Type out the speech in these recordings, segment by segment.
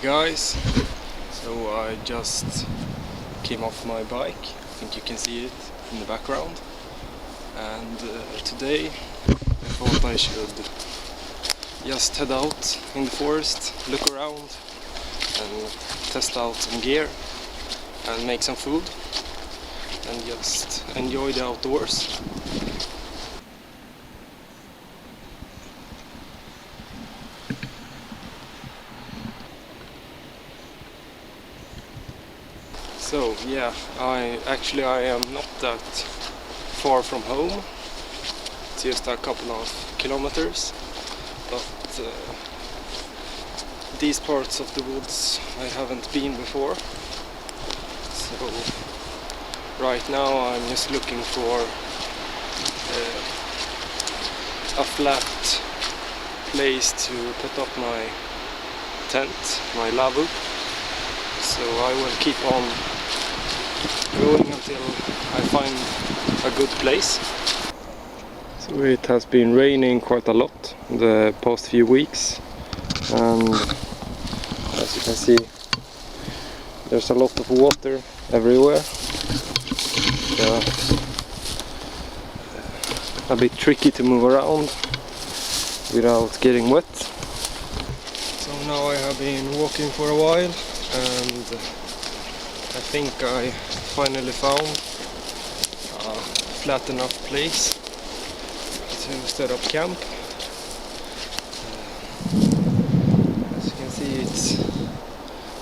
guys, so I just came off my bike. I think you can see it in the background, and today I thought I should just head out in the forest, look around and test out some gear and make some food and just enjoy the outdoors. So yeah, I am not that far from home. It's just a couple of kilometers, but these parts of the woods I haven't been before. So right now I'm just looking for a flat place to put up my tent, my Lavvu. So I will keep on going until I find a good place. So it has been raining quite a lot the past few weeks, and as you can see there's a lot of water everywhere. A bit tricky to move around without getting wet. So now I have been walking for a while, and I think I finally found a flat enough place to set up camp. As you can see, it's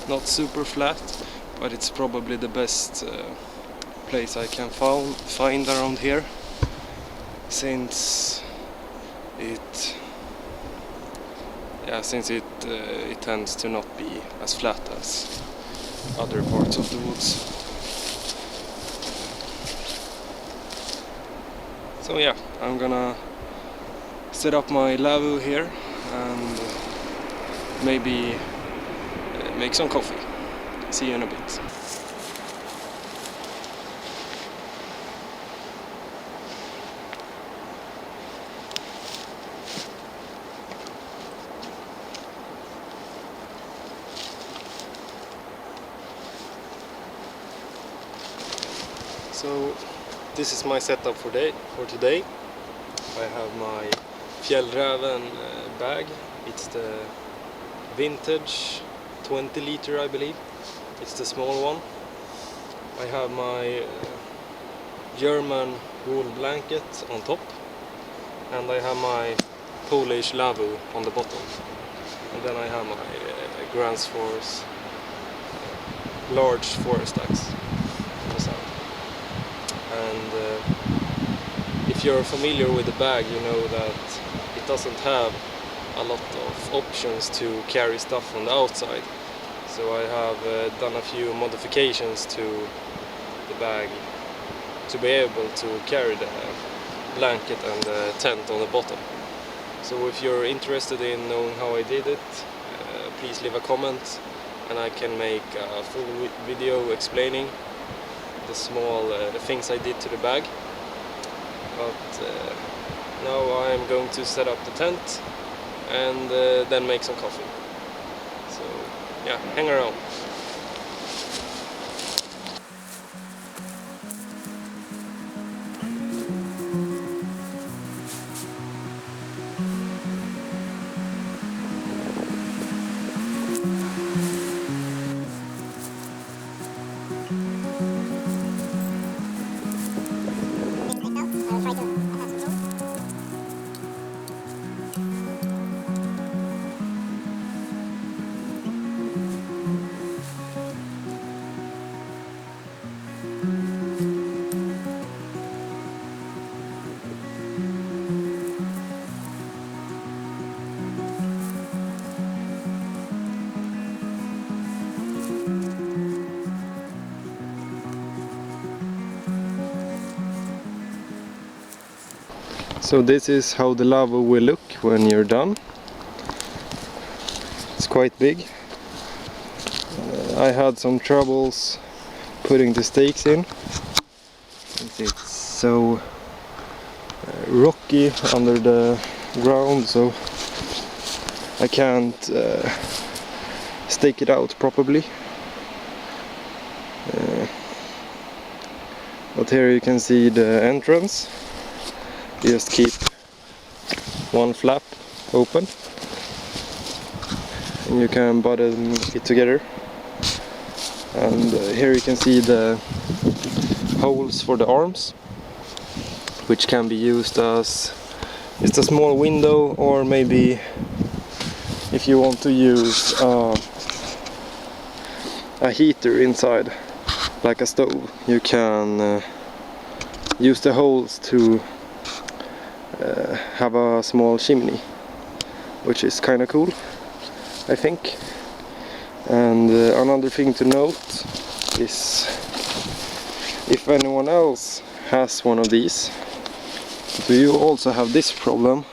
not super flat, but it's probably the best place I can find around here, since it tends to not be as flat as other parts of the woods. So yeah, I'm gonna set up my Lavvu here and maybe make some coffee. See you in a bit. So this is my setup for today. I have my Fjällräven bag. It's the vintage 20 liter, I believe. It's the small one. I have my German wool blanket on top, and I have my Polish Lavvu on the bottom. And then I have my Grans Force large forest axe on the side. And if you're familiar with the bag, you know that it doesn't have a lot of options to carry stuff on the outside. So I have done a few modifications to the bag to be able to carry the blanket and the tent on the bottom. So if you're interested in knowing how I did it, please leave a comment and I can make a full video explaining the small things I did to the bag. But now I'm going to set up the tent and then make some coffee. So yeah, hang around. So this is how the Lavvu will look when you're done. It's quite big. I had some troubles putting the stakes in. It's so rocky under the ground, so I can't stake it out properly. But here you can see the entrance. You just keep one flap open and you can button it together. And here you can see the holes for the arms, which can be used as just a small window, or maybe if you want to use a heater inside, like a stove, you can use the holes to have a small chimney, which is kind of cool, I think. And another thing to note is, if anyone else has one of these, do you also have this problem?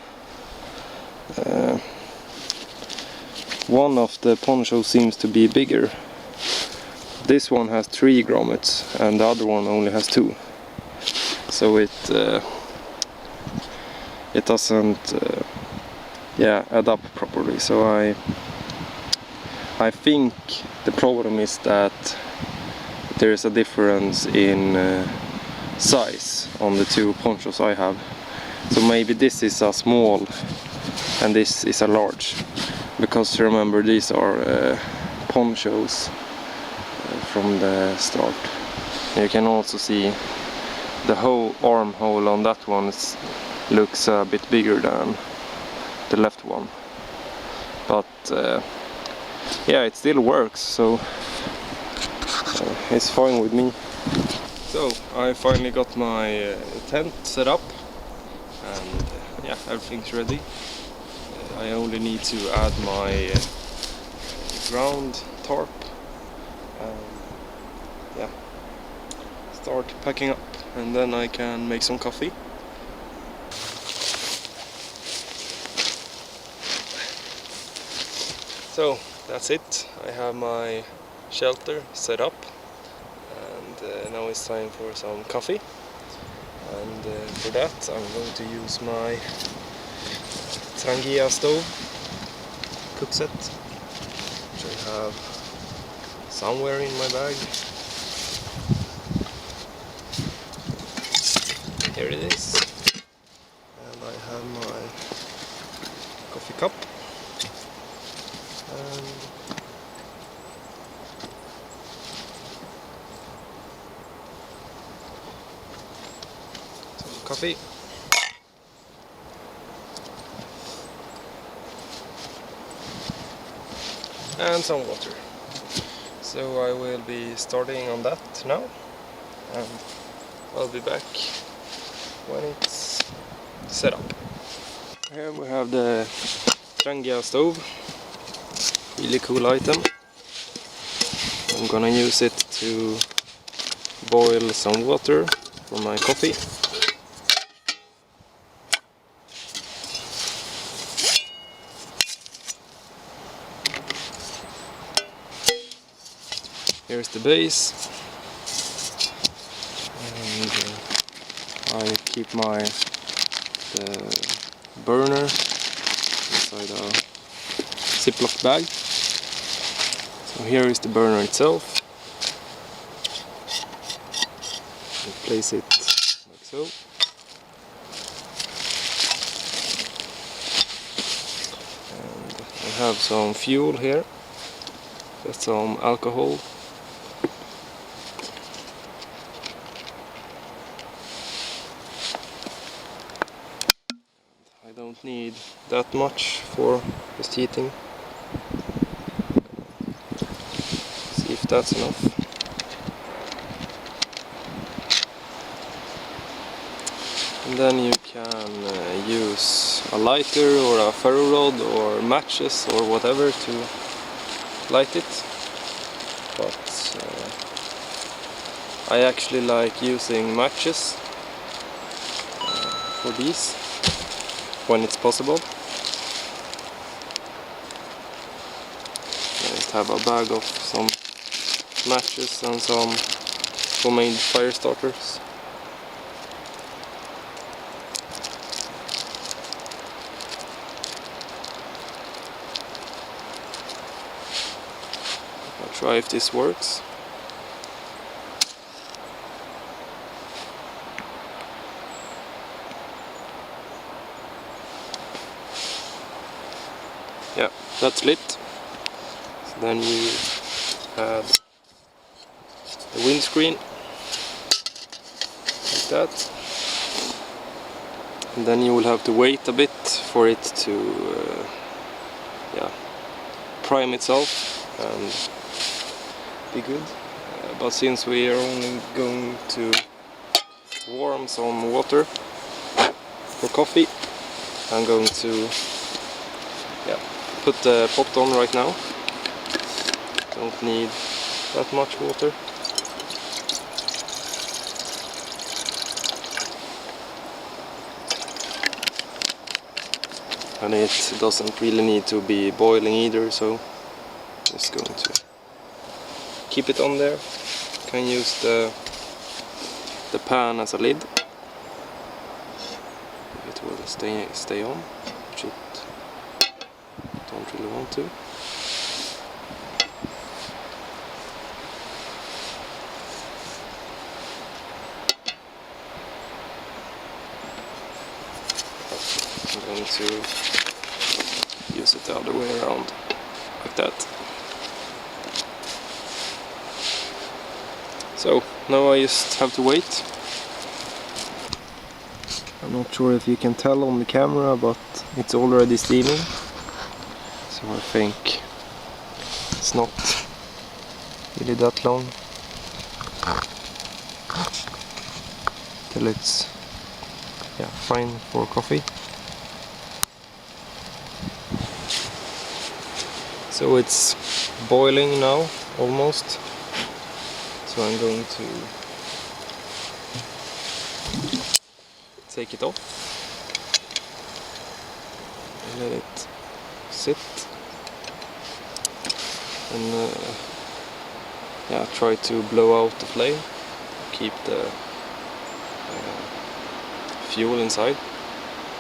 One of the ponchos seems to be bigger. This one has 3 grommets and the other one only has 2. So it doesn't add up properly. So I think the problem is that there is a difference in size on the 2 ponchos I have. So maybe this is a small and this is a large, because remember, these are ponchos from the start. You can also see the whole armhole on that one looks a bit bigger than the left one, but yeah, it still works, so it's fine with me. So I finally got my tent set up, and yeah, everything's ready. I only need to add my ground tarp and yeah, start packing up, and then I can make some coffee. So that's it. I have my shelter set up, and now it's time for some coffee. And for that I'm going to use my Trangia stove cook set, which I have somewhere in my bag. Here it is. And I have my coffee cup. And some coffee. And some water. So I will be starting on that now, and I'll be back when it's set up. Here we have the Trangia stove, really cool item. I'm gonna use it to boil some water for my coffee. Here's the base, and I keep the burner inside a Ziploc bag. So here is the burner itself. I place it like so. And I have some fuel here, just some alcohol. I don't need that much for just heating. See if that's enough. And then you can use a lighter or a ferro rod or matches or whatever to light it. But I actually like using matches for these, when it's possible. I just have a bag of some matches and some homemade fire starters. try if this works. Yeah, that's lit. So then you add the windscreen like that, and then you will have to wait a bit for it to prime itself and be good. But since we are only going to warm some water for coffee, I'm going to put the pot on right now. Don't need that much water. And it doesn't really need to be boiling either, so just going to keep it on there. You can use the pan as a lid. It will stay on, which it don't really want to. I'm going to use it the other way around, like that. So now I just have to wait. I'm not sure if you can tell on the camera, but it's already steaming. So I think it's not really that long till it's fine for coffee. So it's boiling now, almost. So I'm going to take it off and let it sit, and try to blow out the flame, keep the fuel inside,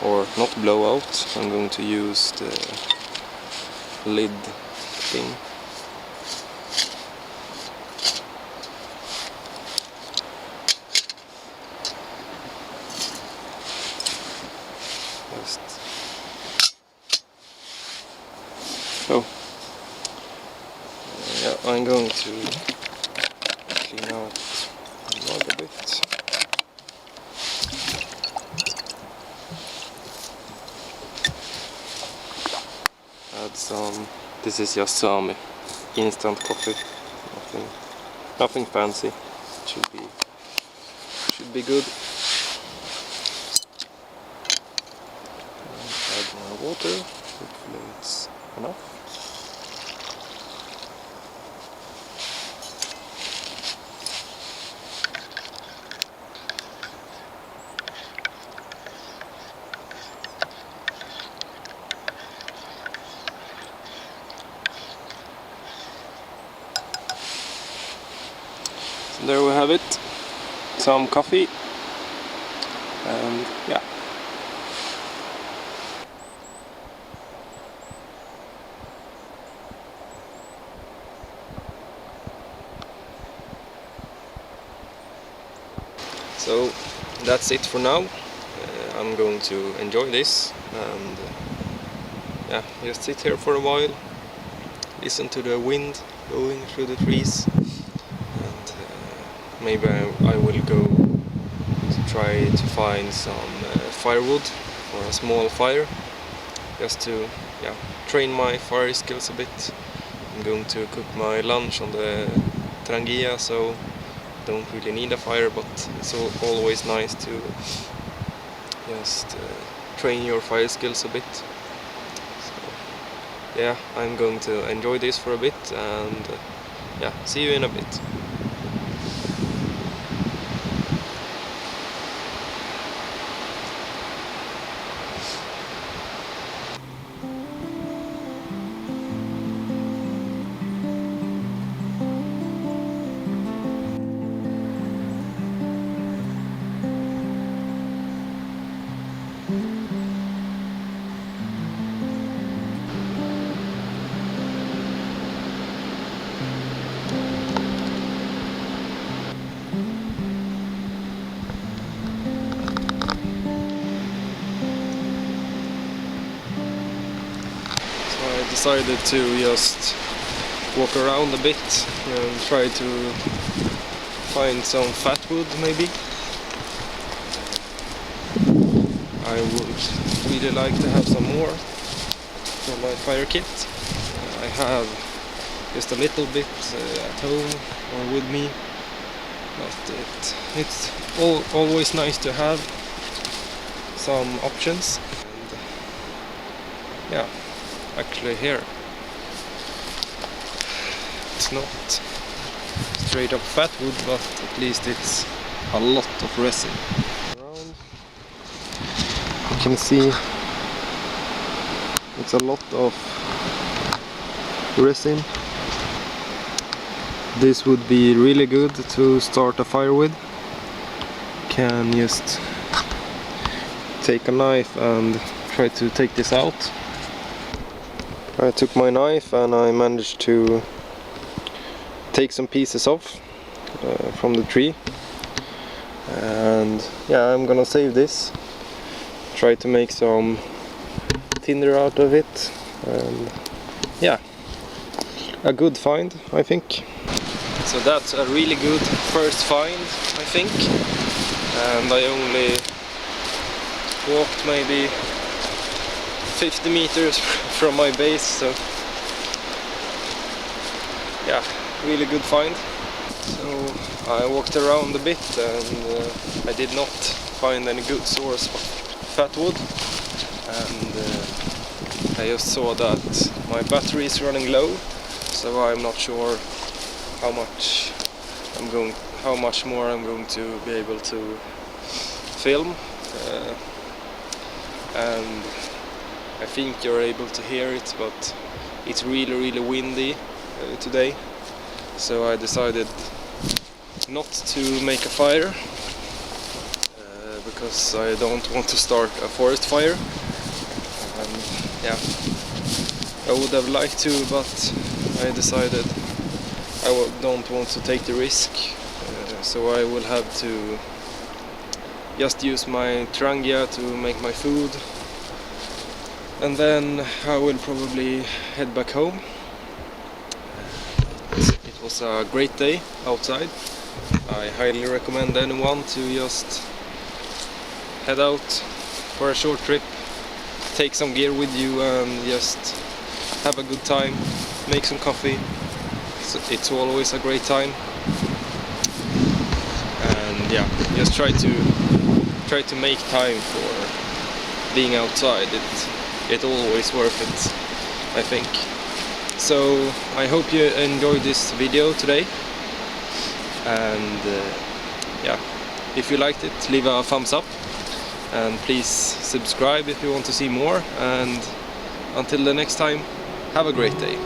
or not blow out. I'm going to use the lid thing. So I'm going to clean out the mug a bit. Add some. This is just some instant coffee. Nothing fancy. Should be good. Add more water. Hopefully it's enough. So there we have it. Some coffee, and so that's it for now. I'm going to enjoy this and just sit here for a while, listen to the wind going through the trees, and maybe I will go to try to find some firewood for a small fire, just to train my fire skills a bit. I'm going to cook my lunch on the Trangia, so don't really need a fire, but it's always nice to just train your fire skills a bit. So I'm going to enjoy this for a bit, and see you in a bit. decided to just walk around a bit and try to find some fat wood maybe. I would really like to have some more for my fire kit. I have just a little bit at home or with me, but it's always nice to have some options. And yeah, actually here it's not straight up fat wood, but at least it's a lot of resin. Around, you can see it's a lot of resin. This would be really good to start a fire with. Can just take a knife and try to take this out. I took my knife and I managed to take some pieces off from the tree, and yeah, I'm gonna save this, try to make some tinder out of it, and yeah, a good find, I think. So that's a really good first find, I think, and I only walked maybe 50 meters from my base, so yeah, really good find. So I walked around a bit and I did not find any good source of fat wood, and I just saw that my battery is running low, so I'm not sure how much more I'm going to be able to film, and I think you're able to hear it, but it's really windy today, so I decided not to make a fire because I don't want to start a forest fire. And yeah, I would have liked to, but I decided I don't want to take the risk, so I will have to just use my Trangia to make my food, and then I will probably head back home. It was a great day outside. I highly recommend anyone to just head out for a short trip, take some gear with you and just have a good time, make some coffee. It's always a great time, and yeah, just try to make time for being outside. It's always worth it, I think. So I hope you enjoyed this video today, and yeah, if you liked it, leave a thumbs up, and please subscribe if you want to see more, and until the next time, have a great day.